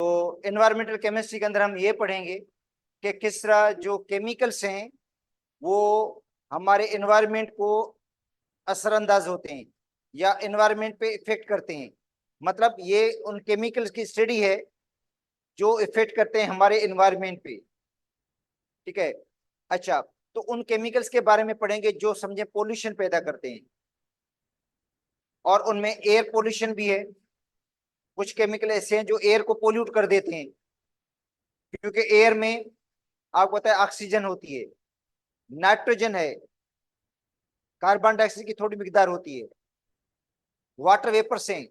तो environmental chemistry के अंदर हम ये पढ़ेंगे कि किस तरह जो केमिकल्स हैं वो हमारे एनवायरमेंट को असरअंदाज होते हैं या एनवायरमेंट पे इफेक्ट करते हैं। मतलब ये उन केमिकल्स की स्टडी है जो इफेक्ट करते हैं हमारे एनवायरमेंट पे। ठीक है। अच्छा, तो उन केमिकल्स के बारे में पढ़ेंगे जो समझे पोल्यूशन पैदा करते हैं, और उनमें एयर पोल्यूशन भी है। कुछ केमिकल ऐसे हैं जो एयर को पोल्यूट कर देते हैं, क्योंकि एयर में आपको पता है ऑक्सीजन होती है, नाइट्रोजन है, कार्बन डाइऑक्साइड की थोड़ी मिकदार होती है, वाटर वेपर्स हैं।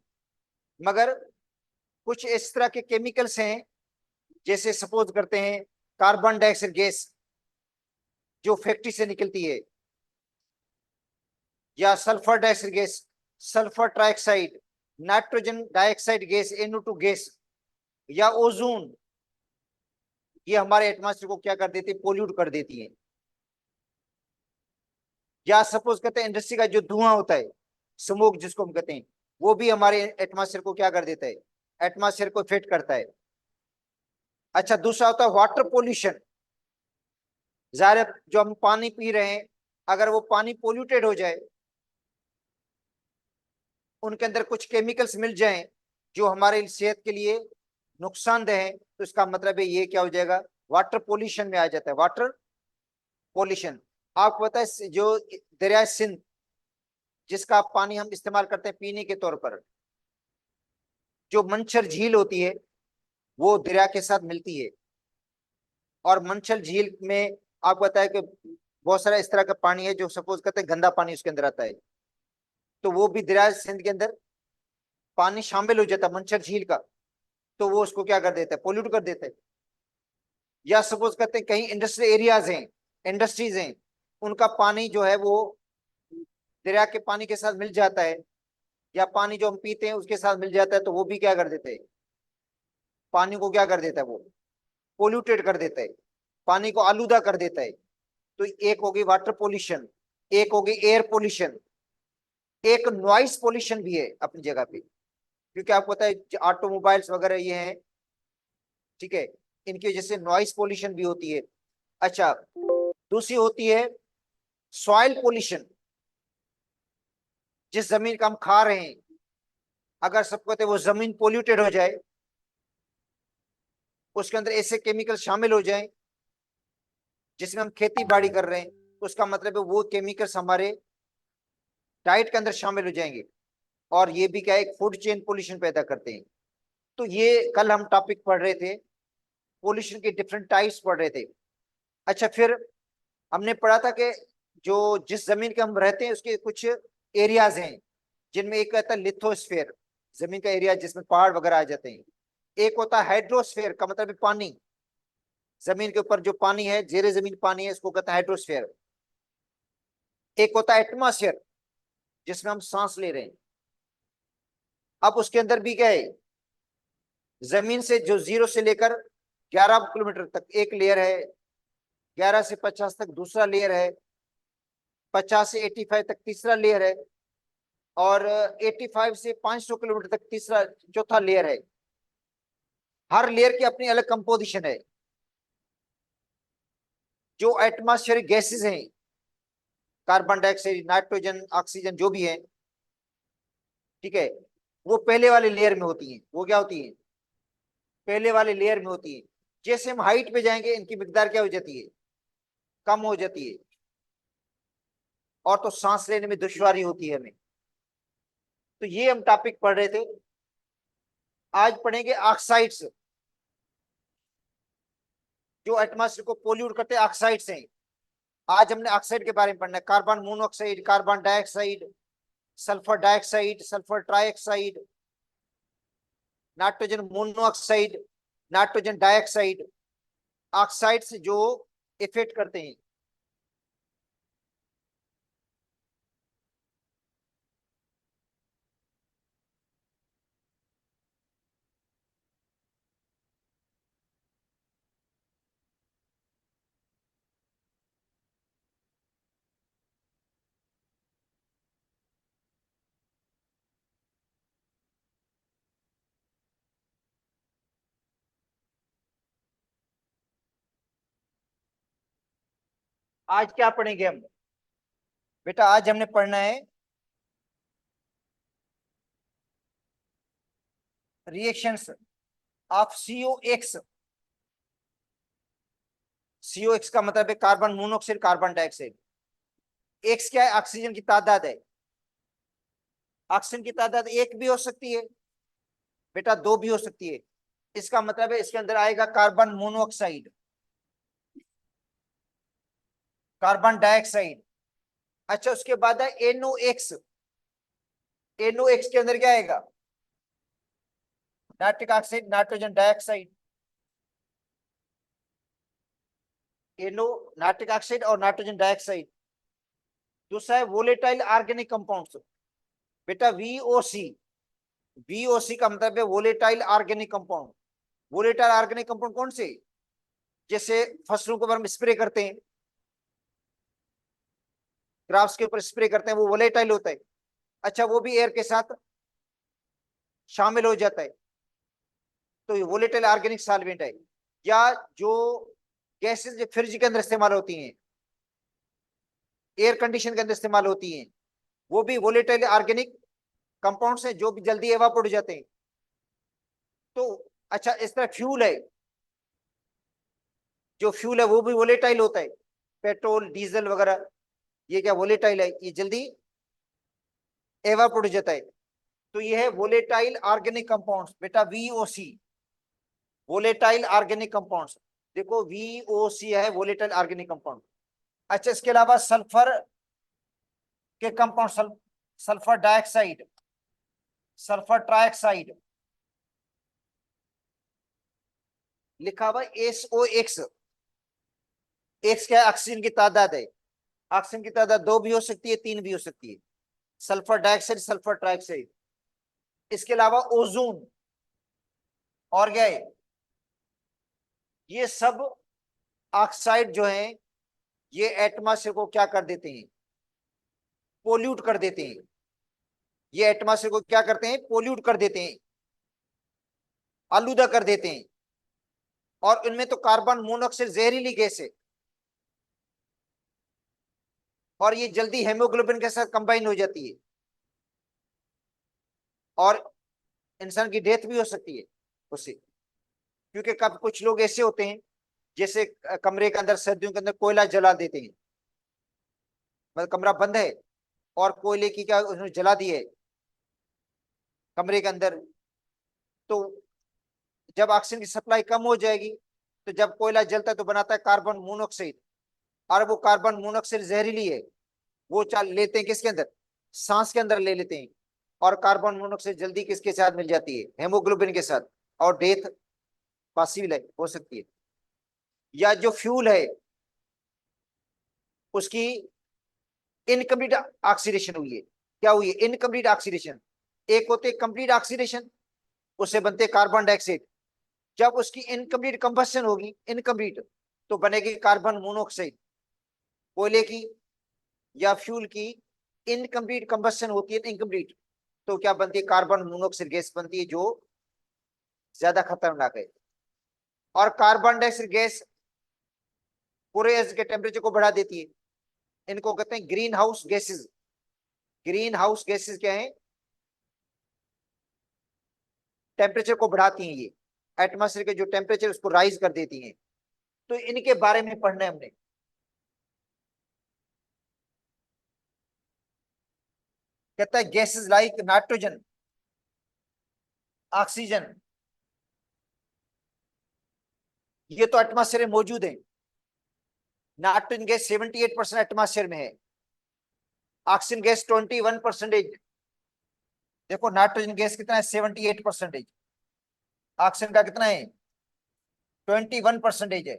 मगर कुछ इस तरह के केमिकल्स हैं, जैसे सपोज करते हैं कार्बन डाइऑक्साइड गैस जो फैक्ट्री से निकलती है, या sulphur dioxide gas, sulphur trioxide, nitrogen dioxide gas NO2 gas, या ओजोन, ये हमारे एटमॉस्फेयर को क्या कर देती है, पोल्यूट कर देती है। या सपोज करते हैं इंडस्ट्री का जो धुआं होता है, स्मोक जिसको हम कहते हैं, वो भी हमारे एटमॉस्फेयर को क्या कर देता है, एटमॉस्फेयर को इफेक्ट करता है। अच्छा, दूसरा होता है वाटर पोल्यूशन। जाहिर है जो हम पानी पी रहे हैं, अगर वो पानी पोल्यूटेड हो जाए, उनके अंदर कुछ केमिकल्स मिल जाएं जो हमारे सेहत के लिए नुकसानदेह है, तो इसका मतलब है ये क्या हो जाएगा, वाटर पोल्यूशन में आ जाता है, वाटर पोल्यूशन। आपको पता है जो दरिया सिंध जिसका पानी हम इस्तेमाल करते हैं पीने के तौर पर, जो मंछर झील होती है वो दरिया के साथ मिलती है। और मंछर झील में आपको पता है कि बहुत सारा इस तरह का पानी है जो सपोज करते हैं गंदा पानी उसके अंदर आता है, तो वो भी दरिया सिंध के अंदर पानी शामिल हो जाता है मंछर झील का, तो वो उसको क्या कर देता है, पोल्यूट कर देता है। या सपोज करते हैं कहीं इंडस्ट्रियल एरियाज हैं, इंडस्ट्रीज हैं, उनका पानी जो है वो दरिया के पानी के साथ मिल जाता है, या पानी जो हम पीते हैं उसके साथ मिल जाता है, तो वो भी क्या कर देते हैं, पानी को क्या कर देता है, वो पोल्यूटेड कर देता है, पानी को आलूदा कर देता है। तो एक होगी वाटर पोल्यूशन, एक होगी एयर पोल्यूशन, एक नॉइस पोल्यूशन भी है अपनी जगह पे, क्योंकि आपको पता है ऑटोमोबाइल्स वगैरह ये हैं, ठीक है, इनकी वजह से नॉइस पोल्यूशन भी होती है। अच्छा, दूसरी होती है सॉइल पोल्यूशन। जिस जमीन का हम खा रहे हैं, अगर सबको कहते हैं वो जमीन पोल्यूटेड हो जाए, उसके अंदर ऐसे केमिकल शामिल हो जाएं जिसमें हम खेती बाड़ी कर रहे हैं, तो उसका मतलब है वो केमिकल्स हमारे डाइट के अंदर शामिल हो जाएंगे, और ये भी क्या है, एक फूड चेन पोल्यूशन पैदा करते हैं। तो ये कल हम टॉपिक पढ़ रहे थे, पोल्यूशन के डिफरेंट टाइप्स पढ़ रहे थे। अच्छा, फिर हमने पढ़ा था कि जो जिस जमीन के हम रहते हैं उसके कुछ एरियाज हैं, जिनमें एक कहता है लिथोस्फेयर, जमीन का एरिया जिसमें पहाड़ वगैरह आ जाते हैं। एक होता है हाइड्रोस्फेयर, का मतलब है पानी, जमीन के ऊपर जो पानी है, जेरे जमीन पानी है, इसको कहता है हाइड्रोस्फेयर। एक होता है एटमॉस्फेयर, जिसमें हम सांस ले रहे हैं। अब उसके अंदर भी क्या है, जमीन से जो 0 से लेकर 11 किलोमीटर तक एक लेयर है, 11 से 50 तक दूसरा लेयर है, 50 से 85 तक तीसरा लेयर है, और 85 से 500 किलोमीटर तक तीसरा चौथा लेयर है। हर लेयर की अपनी अलग कंपोजिशन है। जो एटमॉस्फेरिक गैसेस हैं, कार्बन डाइऑक्साइड, नाइट्रोजन, ऑक्सीजन जो भी है, ठीक है, वो पहले वाले लेयर में होती है। वो क्या होती है, पहले वाले लेयर में होती है। जैसे हम हाइट पे जाएंगे इनकी मिकदार क्या हो जाती है, कम हो जाती है, और तो सांस लेने में दुश्वारी होती है हमें। तो ये हम टॉपिक पढ़ रहे थे। आज पढ़ेंगे ऑक्साइड्स, जो एटमॉस्फेयर को पोल्यूट करते हैं, ऑक्साइड्स हैं। आज हमने ऑक्साइड के बारे में पढ़ना है, carbon monoxide, carbon dioxide, sulphur dioxide, sulphur trioxide, nitrogen monoxide, nitrogen dioxide, oxides जो इफेक्ट करते हैं। आज क्या पढ़ेंगे हम बेटा? आज हमने पढ़ना है reactions of CO x. CO x का मतलब है carbon monoxide, carbon dioxide. X क्या है? ऑक्सीजन की तादाद है। ऑक्सीजन की तादाद एक भी हो सकती है बेटा, दो भी हो सकती है। इसका मतलब है इसके अंदर आएगा कार्बन मोनोऑक्साइड, कार्बन डाइऑक्साइड। अच्छा, उसके बाद है NOx। NOx के अंदर क्या आएगा? Nitric oxide, nitrogen dioxide. NO nitric oxide और नाइट्रोजन डाइऑक्साइड। दूसरा है वोलेटाइल ऑर्गेनिक कंपाउंड्स बेटा, VOC। VOC का मतलब है volatile organic compound. Volatile organic compound कौन से? जैसे फसलों के ऊपर हम स्प्रे करते हैं, क्रॉप्स के ऊपर स्प्रे करते हैं, वो वोलेटाइल होता है। अच्छा, वो भी एयर के साथ शामिल हो जाता है, तो ये वोलेटाइल ऑर्गेनिक सॉल्वेंट है। या जो गैसेस जो फ्रिज के अंदर इस्तेमाल होती हैं, एयर कंडीशन के अंदर इस्तेमाल होती हैं, वो भी वोलेटाइल ऑर्गेनिक कंपाउंड्स हैं जो भी जल्दी एवापोरेट हो जाते हैं। तो अच्छा, इस तरह फ्यूल है, जो फ्यूल है वो भी वोलेटाइल होता है, पेट्रोल डीजल वगैरह, ये क्या वोलेटाइल है, ये जल्दी एवापोरेट हो जाता है। तो ये है वोलेटाइल ऑर्गेनिक कंपाउंड्स बेटा, VOC, वोलेटाइल ऑर्गेनिक कंपाउंड्स। देखो VOC है वोलेटाइल ऑर्गेनिक कंपाउंड। अच्छा, इसके अलावा सल्फर के compound, sulphur dioxide, sulphur trioxide, लिखा हुआ SO एक्स। एक्स क्या है? ऑक्सीजन की तादाद है। ऑक्सीजन की तादाद दो भी हो सकती है, तीन भी हो सकती है। Sulphur dioxide, sulphur trioxide. इसके अलावा ओजोन और क्या है? ये सब ऑक्साइड जो हैं, ये एटमॉस्फेयर को क्या कर देते हैं? पोल्यूट कर देते हैं। ये एटमॉस्फेयर को क्या करते हैं? पोल्यूट कर देते हैं, आलूदा कर देते हैं। और इनमें तो कार्बन मोनोऑक्साइड जहरीली गैस है, और ये जल्दी हेमोग्लोबिन के साथ कंबाइन हो जाती है, और इंसान की डेथ भी हो सकती है उससे। क्योंकि कब कुछ लोग ऐसे होते हैं, जैसे कमरे के अंदर सर्दियों के अंदर कोयला जला देते हैं, मतलब कमरा बंद है और कोयले की क्या उन्होंने जला दी है कमरे के अंदर, तो जब ऑक्सीजन की सप्लाई कम हो जाएगी, तो जब कोयला जलता है तो बनाता है कार्बन मोनोऑक्साइड, और वो कार्बन मोनोऑक्साइड जहरीली है। वो चल लेते हैं किसके अंदर? सांस के अंदर ले लेते हैं, और कार्बन मोनोऑक्साइड जल्दी किसके साथ मिल जाती है? हेमोग्लोबिन के साथ, और डेथ पॉसिबल है, हो सकती है। या जो फ्यूल है उसकी इनकम्प्लीट ऑक्सीडेशन हुई है। क्या हुई है? Incomplete oxidation. एक होते है कंप्लीट ऑक्सीडेशन, उससे बनते कार्बन डाइऑक्साइड। जब उसकी इनकम्प्लीट कंबशन होगी, इनकम्प्लीट, तो बनेगी कार्बन मोनोऑक्साइड। कोयले की या फ्यूल की इनकम्प्लीट कंबशन होती है, इनकम्प्लीट, तो क्या बनती है? कार्बन मोनोऑक्साइड गैस बनती है, जो ज्यादा खतरनाक है। और कार्बन डाइऑक्साइड गैस पूरे अर्थ के टेम्परेचर को बढ़ा देती है। इनको कहते हैं green house gases. Green house gases क्या है? टेम्परेचर को बढ़ाती हैं ये, एटमॉस्फेयर के जो टेम्परेचर उसको राइज कर देती हैं। तो इनके बारे में पढ़ना है हमने। कहता है गैसेज लाइक नाइट्रोजन, ऑक्सीजन, ये तो एटमॉस्फेयर में मौजूद है। नाइट्रोजन गैस 78% एटमॉस्फेयर में है, ऑक्सीजन गैस 21%। देखो नाइट्रोजन गैस कितना है? 78%। ऑक्सीजन का कितना है? 21% है।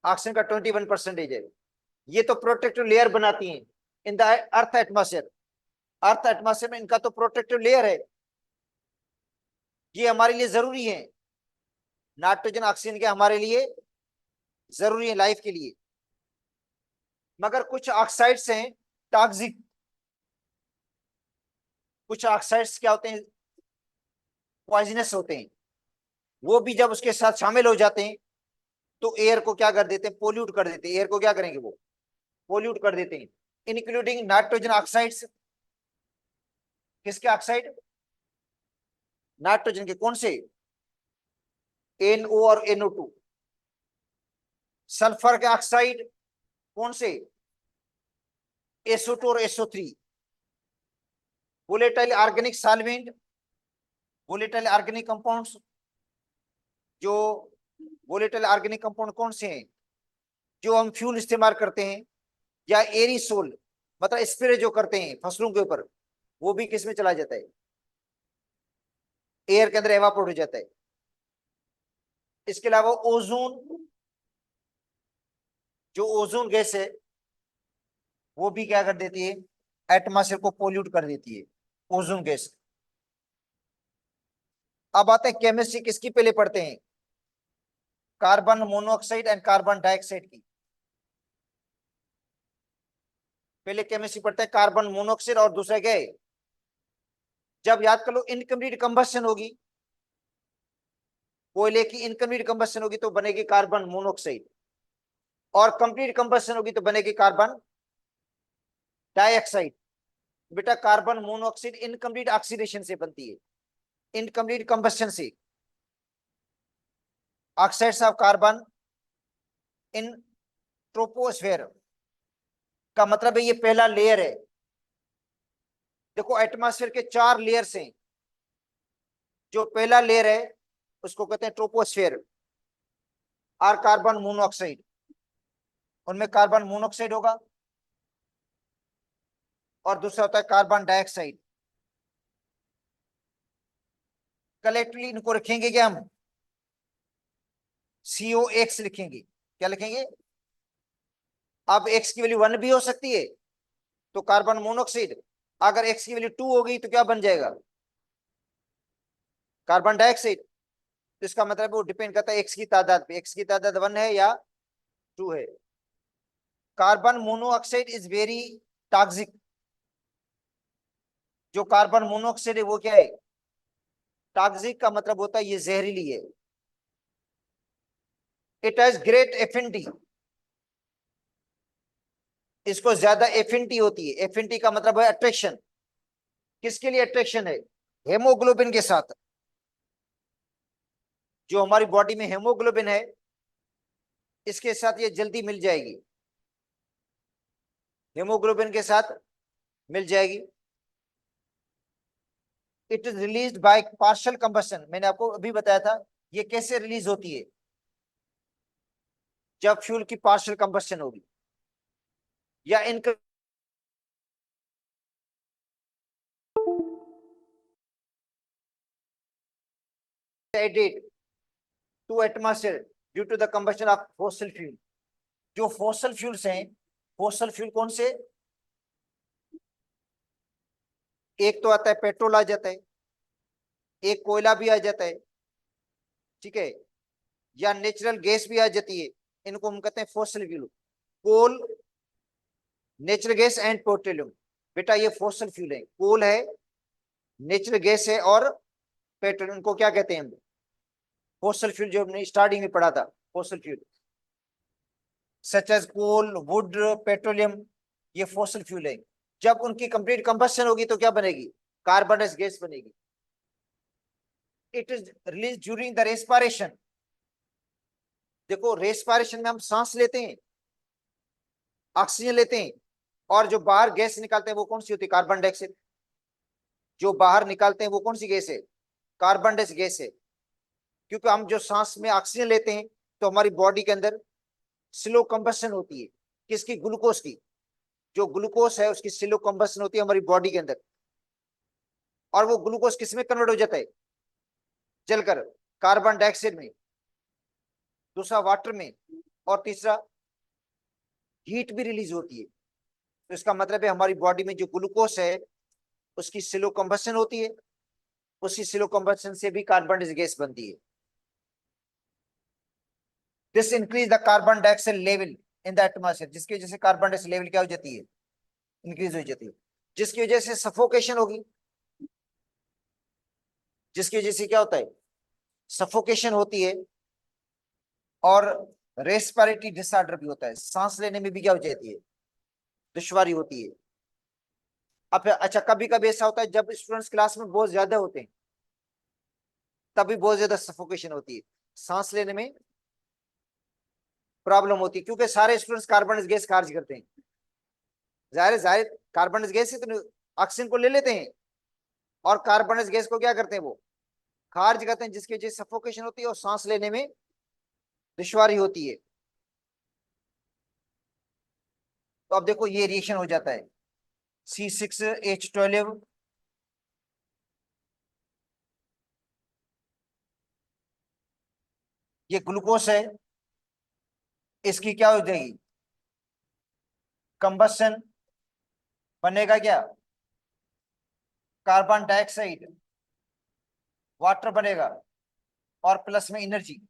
ऑक्सीजन का 21% है। ये तो प्रोटेक्टिव लेयर बनाती हैं in the earth atmosphere. Earth atmosphere में इनका तो प्रोटेक्टिव लेयर है, ये हमारे लिए जरूरी है। नाइट्रोजन ऑक्सीजन के हमारे लिए जरूरी है लाइफ के लिए। मगर कुछ ऑक्साइड्स हैं टॉक्सिक। कुछ ऑक्साइड्स क्या होते हैं? पॉइजनस होते हैं। वो भी जब उसके साथ शामिल हो जाते हैं तो एयर को क्या कर देते हैं, पोल्यूट कर देते हैं। एयर को क्या करेंगे, वो पोल्यूट कर देते हैं, इंक्लूडिंग नाइट्रोजन ऑक्साइड्स। किसके ऑक्साइड, नाइट्रोजन के। कौन से, NO और NO2। सल्फर के ऑक्साइड कौन से, SO2 और SO3। Volatile organic solvent, volatile organic compounds, जो वोलेटाइल ऑर्गेनिक कंपाउंड कौन से हैं, जो हम फ्यूल इस्तेमाल करते हैं, या एरिसोल मतलब स्प्रे जो करते हैं फसलों के ऊपर, वो भी किस में चला जाता है, एयर के अंदर एवापोरेट हो जाता है। इसके अलावा ओजोन, जो ओजोन गैस है वो भी क्या कर देती है, एटमॉस्फेयर को पोल्यूट कर देती है, ओजोन गैस। अब आते हैं केमिस्ट्री किसकी पहले पढ़ते हैं, carbon monoxide and carbon dioxide की। पहले केमिस्ट्री पढ़ते हैं कार्बन मोनोऑक्साइड, और दूसरा क्या है, जब याद कर लो इनकम्प्लीट कंबशन होगी, कोयले की इनकम्प्लीट कंबशन होगी तो बनेगी कार्बन मोनोऑक्साइड, और कंप्लीट कंबशन होगी तो बनेगी कार्बन डाइऑक्साइड। बेटा कार्बन मोनोऑक्साइड इनकम्प्लीट ऑक्सीडेशन से बनती है, इनकम्प्लीट कंबशन से। Oxides of carbon in troposphere का मतलब है ये पहला लेयर है। देखो एटमॉस्फेयर के 4 लेयर्स हैं, जो पहला लेयर है उसको कहते हैं ट्रोपोस्फेयर, और कार्बन मोनोऑक्साइड, उनमें कार्बन मोनोऑक्साइड होगा, और दूसरा होता है कार्बन डाइऑक्साइड। कलेक्टिवली इनको रखेंगे क्या हम, COX लिखेंगे। क्या लिखेंगे, अब X की वैल्यू 1 भी हो सकती है तो कार्बन मोनोऑक्साइड, अगर X की वैल्यू 2 हो गई तो क्या बन जाएगा, कार्बन डाइऑक्साइड। तो इसका मतलब वो डिपेंड करता है X की तादाद पे, X की तादाद 1 है या 2 है। Carbon monoxide is very toxic, जो कार्बन मोनोऑक्साइड है वो क्या है, टॉक्सिक का मतलब होता है ये जहरीली है। इट हैज ग्रेट एफिनिटी, इसको ज्यादा एफिनिटी होती है। एफिनिटी का मतलब है अट्रैक्शन। किसके लिए अट्रैक्शन है, हेमोग्लोबिन के साथ। जो हमारी बॉडी में हेमोग्लोबिन है इसके साथ ये जल्दी मिल जाएगी, हेमोग्लोबिन के साथ मिल जाएगी। It is release by partial combustion, मैंने आपको अभी बताया था ये कैसे रिलीज होती है, जब फ्यूल की पार्शियल कंबशन होगी या इनका added to atmosphere due to the combustion of fossil fuel. जो फॉसिल फ्यूल्स हैं, फॉसिल फ्यूल कौन से, एक तो आता है पेट्रोल आ जाता है, एक कोयला भी आ जाता है, ठीक है, या नेचुरल गैस भी आ जाती है, इनको हम कहते हैं fossil fuel. Coal, natural gas and petroleum. बेटा ये फॉसिल फ्यूल है, कोल है, नेचुरल गैस है, और पेट्रोल, इनको क्या कहते हैं हम, फॉसिल फ्यूल, जो हमने स्टार्टिंग में पढ़ा था fossil fuel, such as coal, wood, petroleum, ये फॉसिल फ्यूल है। जब उनकी कंप्लीट कंबशन होगी तो क्या बनेगी, कार्बन गैस बनेगी। It is release during the respiration. देखो रेस्पिरेशन में हम सांस लेते हैं, ऑक्सीजन लेते हैं, और जो बाहर गैस निकालते हैं वो कौन सी होती है, कार्बन डाइऑक्साइड। जो बाहर निकालते हैं वो कौन सी गैस है, कार्बन डाइऑक्साइड गैस है। क्योंकि हम जो सांस में ऑक्सीजन लेते हैं तो हमारी बॉडी के अंदर स्लो कंबशन होती है, किसकी, ग्लूकोज की। जो ग्लूकोज है उसकी स्लो कंबशन होती है हमारी बॉडी के अंदर, और वो ग्लूकोज किस में कन्वर्ट हो जाता है, जलकर, कार्बन डाइऑक्साइड में, दूसरा वाटर में, और तीसरा हीट भी रिलीज होती है। तो इसका मतलब है हमारी बॉडी में जो ग्लूकोज है उसकी स्लो कंबशन होती है, उसी स्लो कंबशन से भी कार्बन गैस बनती है। This increase the carbon dioxide level in the atmosphere, जिसकी वजह से कार्बन डाइऑक्साइड लेवल क्या हो जाती है, इंक्रीज हो जाती है, जिसकी वजह से सफोकेशन होगी, जिसकी वजह से क्या होता है, सफोकेशन होती है और रेस्पिरेटरी डिसऑर्डर भी होता है, सांस लेने में भी क्या हो जाती है, दुश्वारी होती है। अब अच्छा, कभी कभी ऐसा होता है जब स्टूडेंट्स क्लास में बहुत ज्यादा होते हैं तभी बहुत ज्यादा सफोकेशन होती है, सांस लेने में प्रॉब्लम होती है, क्योंकि सारे स्टूडेंट्स कार्बन गैस खारिज करते हैं। जाहिर जाहिर कार्बन गैस से तो ऑक्सीजन को ले लेते हैं और कार्बन गैस को क्या करते हैं, वो खारिज करते हैं, जिसकी वजह से सफोकेशन होती है और सांस लेने में दुश्वारी होती है। तो अब देखो ये रिएक्शन हो जाता है C6H12, ये ग्लूकोज है, इसकी क्या हो जाएगी, कंबस्शन, बनेगा क्या, कार्बन डाइऑक्साइड, वाटर बनेगा और प्लस में एनर्जी।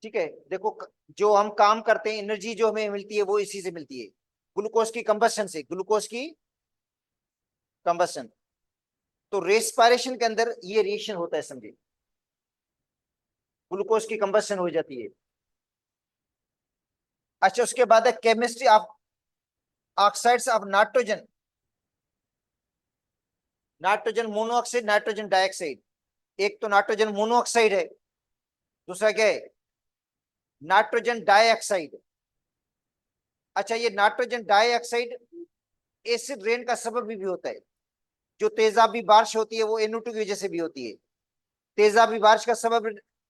ठीक है, देखो जो हम काम करते हैं, एनर्जी जो हमें मिलती है वो इसी से मिलती है, ग्लूकोज की कंबस्शन से, ग्लूकोज की कंबस्शन। तो रेस्पिरेशन के अंदर ये रिएक्शन होता है, समझे, ग्लूकोज की कंबस्शन हो जाती है। अच्छा, उसके बाद है chemistry of oxides of nitrogen, nitrogen monoxide, nitrogen dioxide. एक तो नाइट्रोजन मोनोऑक्साइड है, दूसरा क्या है, नाइट्रोजन डाइऑक्साइड। अच्छा, ये नाइट्रोजन डाइऑक्साइड एसिड रेन का सबब भी होता है। जो तेजाबी बारिश होती है वो NO2 की वजह से भी होती है। तेजाबी बारिश का सबब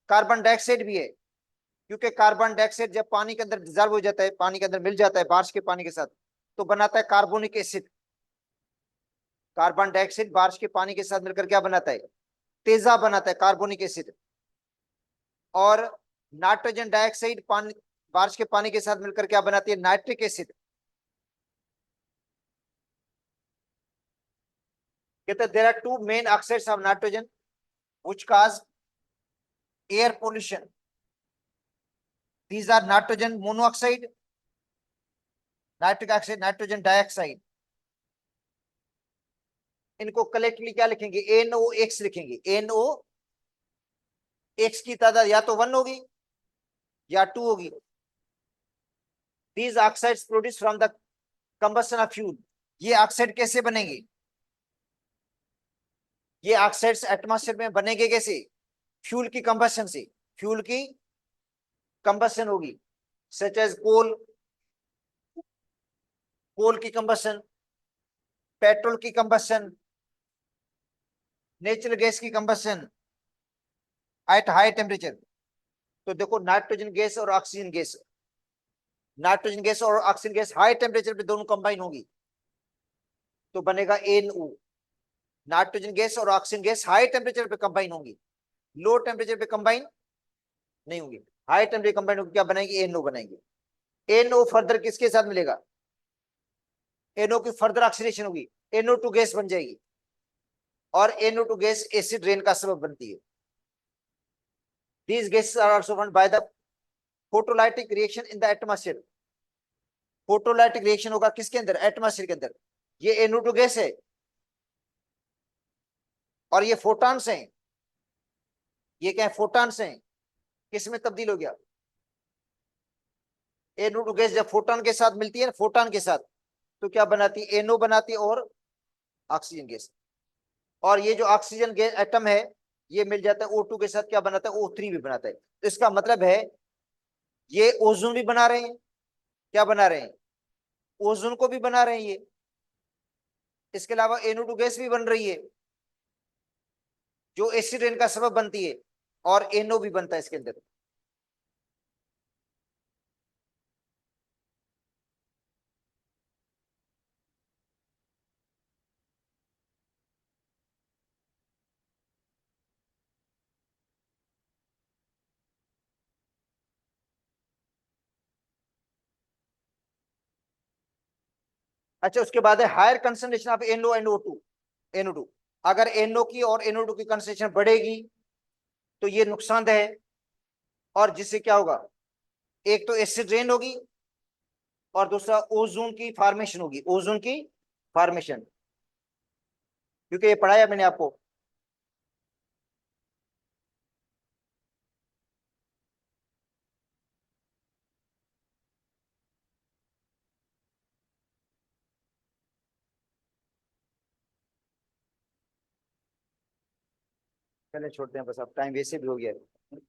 कार्बन डाइऑक्साइड भी है, क्योंकि कार्बन डाइऑक्साइड जब पानी के अंदर डिजॉल्व हो जाता है, पानी के अंदर मिल जाता है बारिश के पानी के साथ, तो बनाता है कार्बोनिक एसिड। कार्बन डाइऑक्साइड बारिश के पानी के साथ मिलकर क्या बनाता है, तेजाब बनाता है, कार्बोनिक एसिड। और नाइट्रोजन डाइऑक्साइड पानी, बारिश के पानी के साथ मिलकर क्या बनाती है, नाइट्रिक एसिड। कहते हैं there are two main oxides of nitrogen which cause air pollution. These are nitrogen monoxide, nitric oxide, nitrogen dioxide. इनको कलेक्टिवली क्या लिखेंगे, NOx लिखेंगे। NOx की तादाद या तो 1 होगी या 2 होगी। These oxides produce from the combustion of fuel. ये ऑक्साइड कैसे बनेंगे, ये ऑक्साइड्स एटमॉस्फेयर में बनेंगे कैसे, फ्यूल की कंबस्शन से। फ्यूल की कंबस्शन होगी, सच एज कोल, कोल की कंबस्शन, पेट्रोल की कंबस्शन, नेचुरल गैस की कंबस्शन एट हाई टेम्परेचर। तो देखो नाइट्रोजन गैस और ऑक्सीजन गैस, नाइट्रोजन गैस और ऑक्सीजन गैस हाई टेम्परेचर पे दोनों कंबाइन होगी तो बनेगा NO। नाइट्रोजन गैस और ऑक्सीजन गैस हाई टेम्परेचर पे कंबाइन होंगी, लो टेम्परेचर पे कंबाइन नहीं होंगी। हाई टेम्परेचर कंबाइन होगी, क्या बनाएंगे, NO बनाएंगे। NO फर्दर किसके साथ मिलेगा, NO की फर्दर ऑक्सीडेशन होगी, NO2 गैस बन जाएगी और NO2 गैस एसिड रेन का सबब बनती है। These gases are also formed by the photolytic reaction in the atmosphere। Photolytic reaction होगा किसके अंदर, एटमॉस्फेयर के अंदर। ये NO2 गैस है और ये फोटॉन्स हैं, ये क्या है, फोटॉन्स हैं। किस में तब्दील हो गया, NO2 गैस जब फोटॉन के साथ मिलती है ना, फोटॉन के साथ, तो क्या बनाती है, NO बनाती है और ऑक्सीजन गैस। और ये जो ऑक्सीजन गैस एटम है ये मिल जाता है O2 के साथ, क्या बनाता है, O3 भी बनाता है। तो इसका मतलब है ये ओजोन भी बना रहे हैं, क्या बना रहे हैं, ओजोन को भी बना रहे हैं ये। इसके अलावा NO2 गैस भी बन रही है जो एसिड रेन का सबब बनती है, और NO भी बनता है इसके अंदर। अच्छा, उसके बाद है higher concentration of NO and O2, NO2। अगर NO की और NO2 की कंसंट्रेशन बढ़ेगी तो ये नुकसानदेह है, और जिससे क्या होगा, एक तो एसिड रेन होगी और दूसरा ओजोन की फॉर्मेशन होगी, ओजोन की फॉर्मेशन, क्योंकि ये पढ़ाया मैंने आपको। चले छोड़ते हैं, बस अब टाइम वैसे भी हो गया है।